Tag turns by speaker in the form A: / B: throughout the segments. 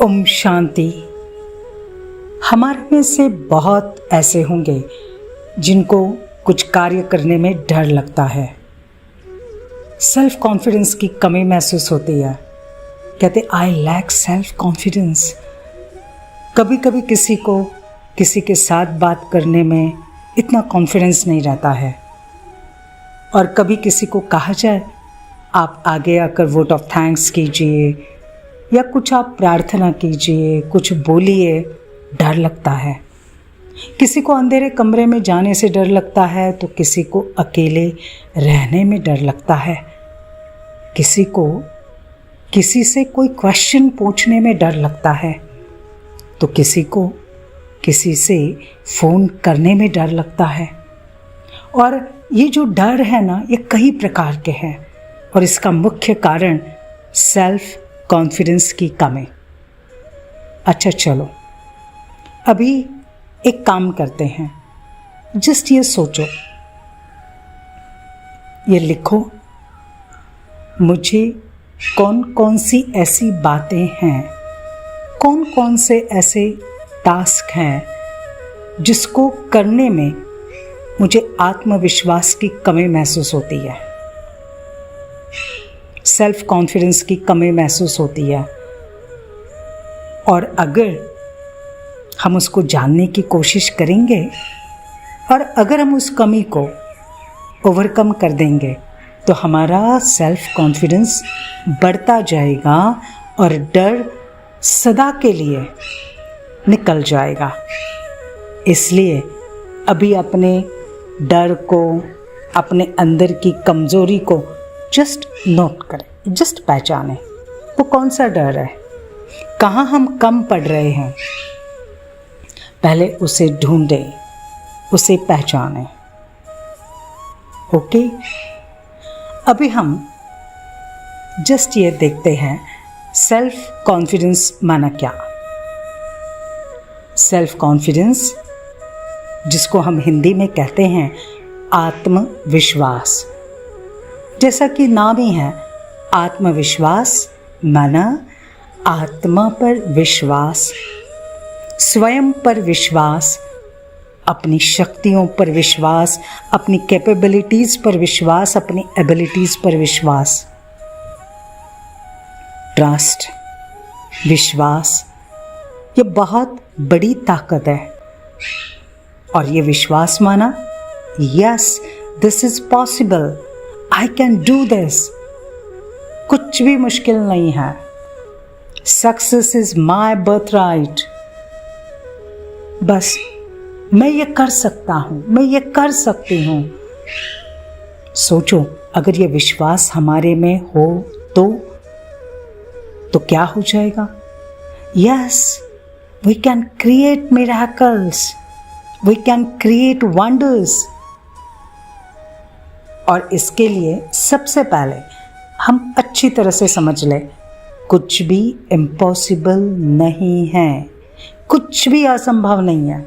A: ओम शांति। हमारे में से बहुत ऐसे होंगे जिनको कुछ कार्य करने में डर लगता है, सेल्फ कॉन्फिडेंस की कमी महसूस होती है। कहते आई लैक सेल्फ कॉन्फिडेंस। कभी कभी किसी को किसी के साथ बात करने में इतना कॉन्फिडेंस नहीं रहता है, और कभी किसी को कहा जाए आप आगे आकर वोट ऑफ थैंक्स कीजिए या कुछ आप प्रार्थना कीजिए, कुछ बोलिए, डर लगता है। किसी को अंधेरे कमरे में जाने से डर लगता है तो किसी को अकेले रहने में डर लगता है। किसी को किसी से कोई क्वेश्चन पूछने में डर लगता है तो किसी को किसी से फ़ोन करने में डर लगता है। और ये जो डर है ना, ये कई प्रकार के हैं और इसका मुख्य कारण सेल्फ कॉन्फिडेंस की कमी। अच्छा चलो, अभी एक काम करते हैं। जस्ट ये सोचो, ये लिखो, मुझे कौन कौन सी ऐसी बातें हैं, कौन कौन से ऐसे टास्क हैं जिसको करने में मुझे आत्मविश्वास की कमी महसूस होती है, सेल्फ कॉन्फिडेंस की कमी महसूस होती है। और अगर हम उसको जानने की कोशिश करेंगे और अगर हम उस कमी को ओवरकम कर देंगे तो हमारा सेल्फ कॉन्फिडेंस बढ़ता जाएगा और डर सदा के लिए निकल जाएगा। इसलिए अभी अपने डर को, अपने अंदर की कमज़ोरी को जस्ट नोट करें, जस्ट पहचानें। वो कौन सा डर है, कहाँ हम कम पड़ रहे हैं, पहले उसे ढूंढें, उसे पहचानें। ओके, अभी हम जस्ट ये देखते हैं सेल्फ कॉन्फिडेंस माना क्या। सेल्फ कॉन्फिडेंस, जिसको हम हिंदी में कहते हैं आत्मविश्वास, जैसा कि नाम ही है आत्मविश्वास, माना आत्मा पर विश्वास, स्वयं पर विश्वास, अपनी शक्तियों पर विश्वास, अपनी कैपेबिलिटीज़ पर विश्वास, अपनी एबिलिटीज़ पर विश्वास। ट्रस्ट, विश्वास, ये बहुत बड़ी ताकत है। और ये विश्वास माना, yes this is possible, I can do this. कुछ भी मुश्किल नहीं है। Success is my birth right. बस मैं ये कर सकता हूँ, मैं ये कर सकती हूँ। सोचो, अगर ये विश्वास हमारे में हो तो क्या हो जाएगा? Yes, we can create miracles, we can create wonders. और इसके लिए सबसे पहले हम अच्छी तरह से समझ लें, कुछ भी इम्पॉसिबल नहीं है, कुछ भी असंभव नहीं है।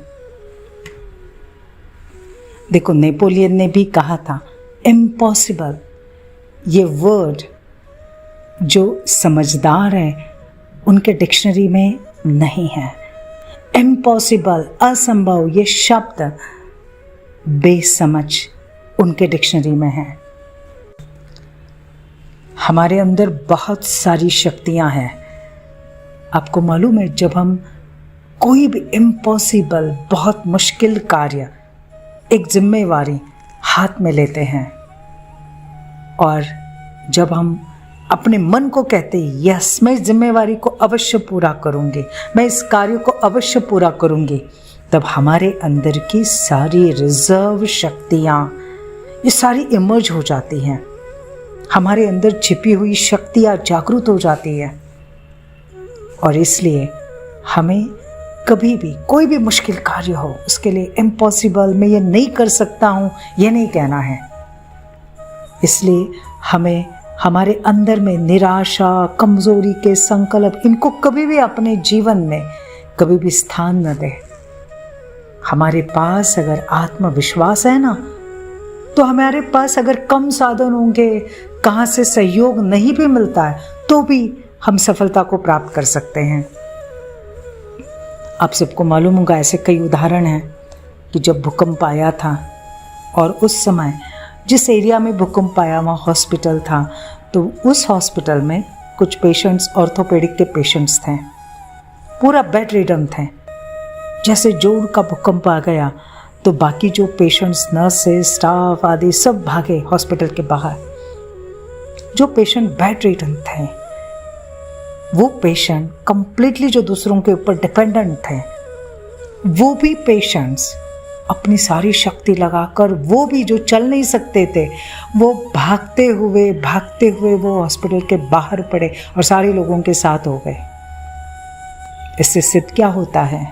A: देखो, नेपोलियन ने भी कहा था इम्पॉसिबल। ये वर्ड जो समझदार है उनके डिक्शनरी में नहीं है। इम्पॉसिबल, असंभव, ये शब्द बेसमझ उनके डिक्शनरी में है। हमारे अंदर बहुत सारी शक्तियां हैं। आपको मालूम है, जब हम कोई भी इम्पॉसिबल, बहुत मुश्किल कार्य, एक जिम्मेवारी हाथ में लेते हैं और जब हम अपने मन को कहते हैं यस, मैं इस जिम्मेवारी को अवश्य पूरा करूंगी, मैं इस कार्य को अवश्य पूरा करूंगी, तब हमारे अंदर की सारी रिजर्व शक्तियां ये सारी इमर्ज हो जाती हैं। हमारे अंदर छिपी हुई शक्तियां जागृत हो जाती है। और इसलिए हमें कभी भी कोई भी मुश्किल कार्य हो, उसके लिए इम्पॉसिबल, मैं ये नहीं कर सकता हूँ, ये नहीं कहना है। इसलिए हमें हमारे अंदर में निराशा, कमजोरी के संकल्प, इनको कभी भी अपने जीवन में कभी भी स्थान न दें। हमारे पास अगर आत्मविश्वास है ना, तो हमारे पास अगर कम साधन होंगे, कहाँ से सहयोग नहीं भी मिलता है, तो भी हम सफलता को प्राप्त कर सकते हैं। आप सबको मालूम होगा, ऐसे कई उदाहरण हैं कि जब भूकंप आया था और उस समय जिस एरिया में भूकंप आया वहाँ हॉस्पिटल था, तो उस हॉस्पिटल में कुछ पेशेंट्स ऑर्थोपेडिक के पेशेंट्स थे, पूरा बेड रिडन थे। जैसे जोर का भूकंप आ गया तो बाकी जो पेशेंट्स, नर्सेस, स्टाफ आदि सब भागे हॉस्पिटल के बाहर। जो पेशेंट बेड रिडन थे, वो पेशेंट कंप्लीटली जो दूसरों के ऊपर डिपेंडेंट थे, वो भी पेशेंट्स अपनी सारी शक्ति लगाकर, वो भी जो चल नहीं सकते थे, वो भागते हुए वो हॉस्पिटल के बाहर पड़े और सारे लोगों के साथ हो गए। इससे सिद्ध क्या होता है?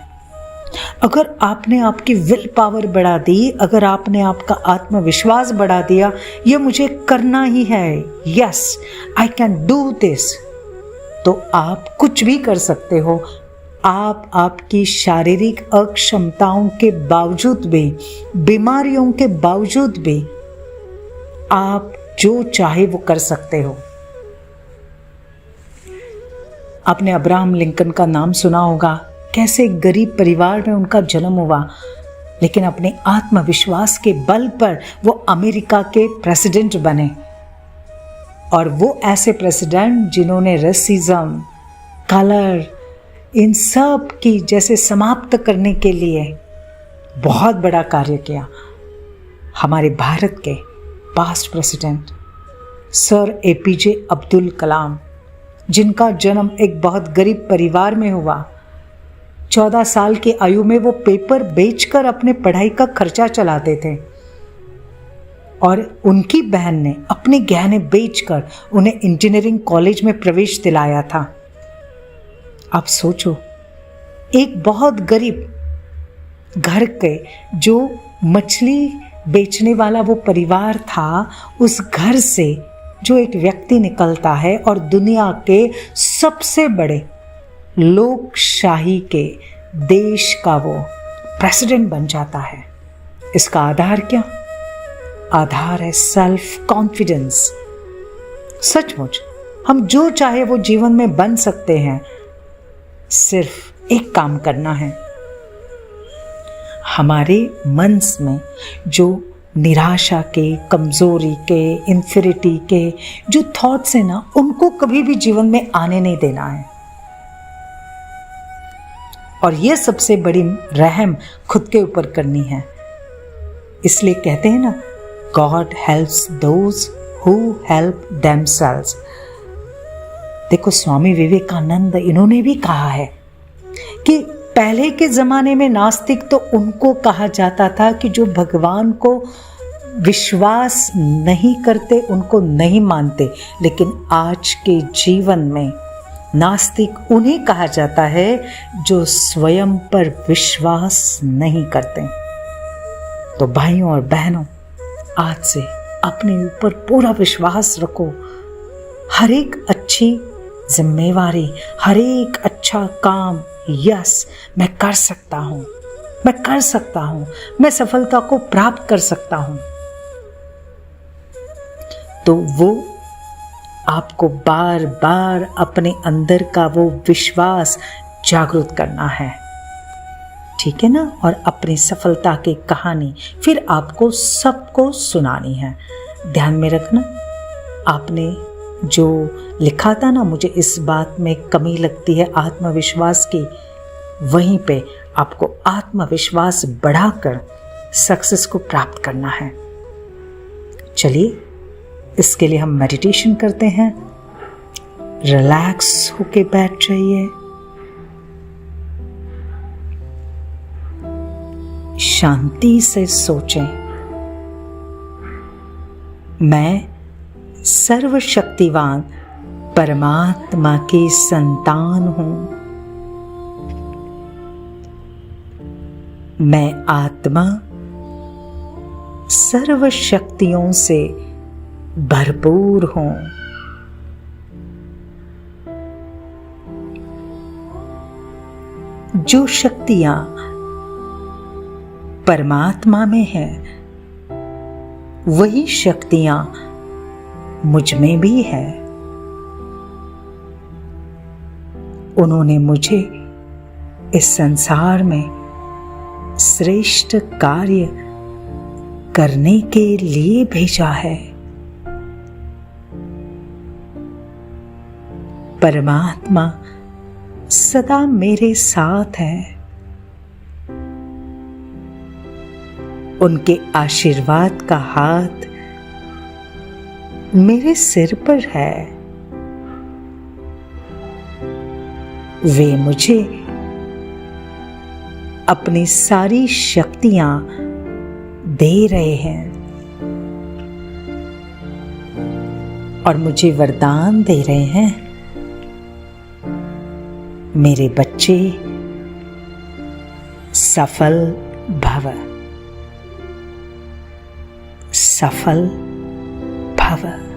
A: अगर आपने आपकी विल पावर बढ़ा दी, अगर आपने आपका आत्मविश्वास बढ़ा दिया, ये मुझे करना ही है, yes I can do this, तो आप कुछ भी कर सकते हो। आप आपकी शारीरिक अक्षमताओं के बावजूद भी, बीमारियों के बावजूद भी, आप जो चाहे वो कर सकते हो। आपने अब्राहम लिंकन का नाम सुना होगा। कैसे गरीब परिवार में उनका जन्म हुआ, लेकिन अपने आत्मविश्वास के बल पर वो अमेरिका के प्रेसिडेंट बने। और वो ऐसे प्रेसिडेंट जिन्होंने रेसिज्म, कलर, इन सब की जैसे समाप्त करने के लिए बहुत बड़ा कार्य किया। हमारे भारत के past president sir APJ Abdul Kalam, जिनका जन्म एक बहुत गरीब परिवार में हुआ। 14 साल की आयु में वो पेपर बेचकर अपने पढ़ाई का खर्चा चलाते थे और उनकी बहन ने अपने गहने बेचकर उन्हें इंजीनियरिंग कॉलेज में प्रवेश दिलाया था। आप सोचो, एक बहुत गरीब घर के जो मछली बेचने वाला वो परिवार था, उस घर से जो एक व्यक्ति निकलता है और दुनिया के सबसे बड़े लोकशाही के देश का वो प्रेसिडेंट बन जाता है। इसका आधार क्या? आधार है सेल्फ कॉन्फिडेंस। सचमुच हम जो चाहे वो जीवन में बन सकते हैं, सिर्फ एक काम करना है। हमारे मन में जो निराशा के, कमजोरी के, इन्फिरिटी के जो थॉट्स है ना, उनको कभी भी जीवन में आने नहीं देना है। और ये सबसे बड़ी रहम खुद के ऊपर करनी है। इसलिए कहते हैं ना, God helps those who help themselves. देखो, स्वामी विवेकानंद इन्होंने भी कहा है कि पहले के ज़माने में नास्तिक तो उनको कहा जाता था कि जो भगवान को विश्वास नहीं करते, उनको नहीं मानते, लेकिन आज के जीवन में नास्तिक उन्हें कहा जाता है जो स्वयं पर विश्वास नहीं करते। तो भाइयों और बहनों, आज से अपने ऊपर पूरा विश्वास रखो। हर एक अच्छी जिम्मेवारी, हर एक अच्छा काम, यस मैं कर सकता हूँ, मैं कर सकता हूँ, मैं सफलता को प्राप्त कर सकता हूँ, तो वो आपको बार बार अपने अंदर का वो विश्वास जागृत करना है, ठीक है ना। और अपनी सफलता की कहानी फिर आपको सबको सुनानी है। ध्यान में रखना, आपने जो लिखा था ना, मुझे इस बात में कमी लगती है आत्मविश्वास की, वहीं पे आपको आत्मविश्वास बढ़ाकर सक्सेस को प्राप्त करना है। चलिए, इसके लिए हम मेडिटेशन करते हैं। रिलैक्स होके बैठ जाइए, शांति से सोचें, मैं सर्वशक्तिवान परमात्मा की संतान हूं। मैं आत्मा सर्व शक्तियों से भरपूर हूं। जो शक्तियां परमात्मा में है, वही शक्तियां मुझ में भी है। उन्होंने मुझे इस संसार में श्रेष्ठ कार्य करने के लिए भेजा है। परमात्मा सदा मेरे साथ है। उनके आशीर्वाद का हाथ मेरे सिर पर है। वे मुझे अपनी सारी शक्तियां दे रहे हैं और मुझे वरदान दे रहे हैं। मेरे बच्चे सफल भव, सफल भव।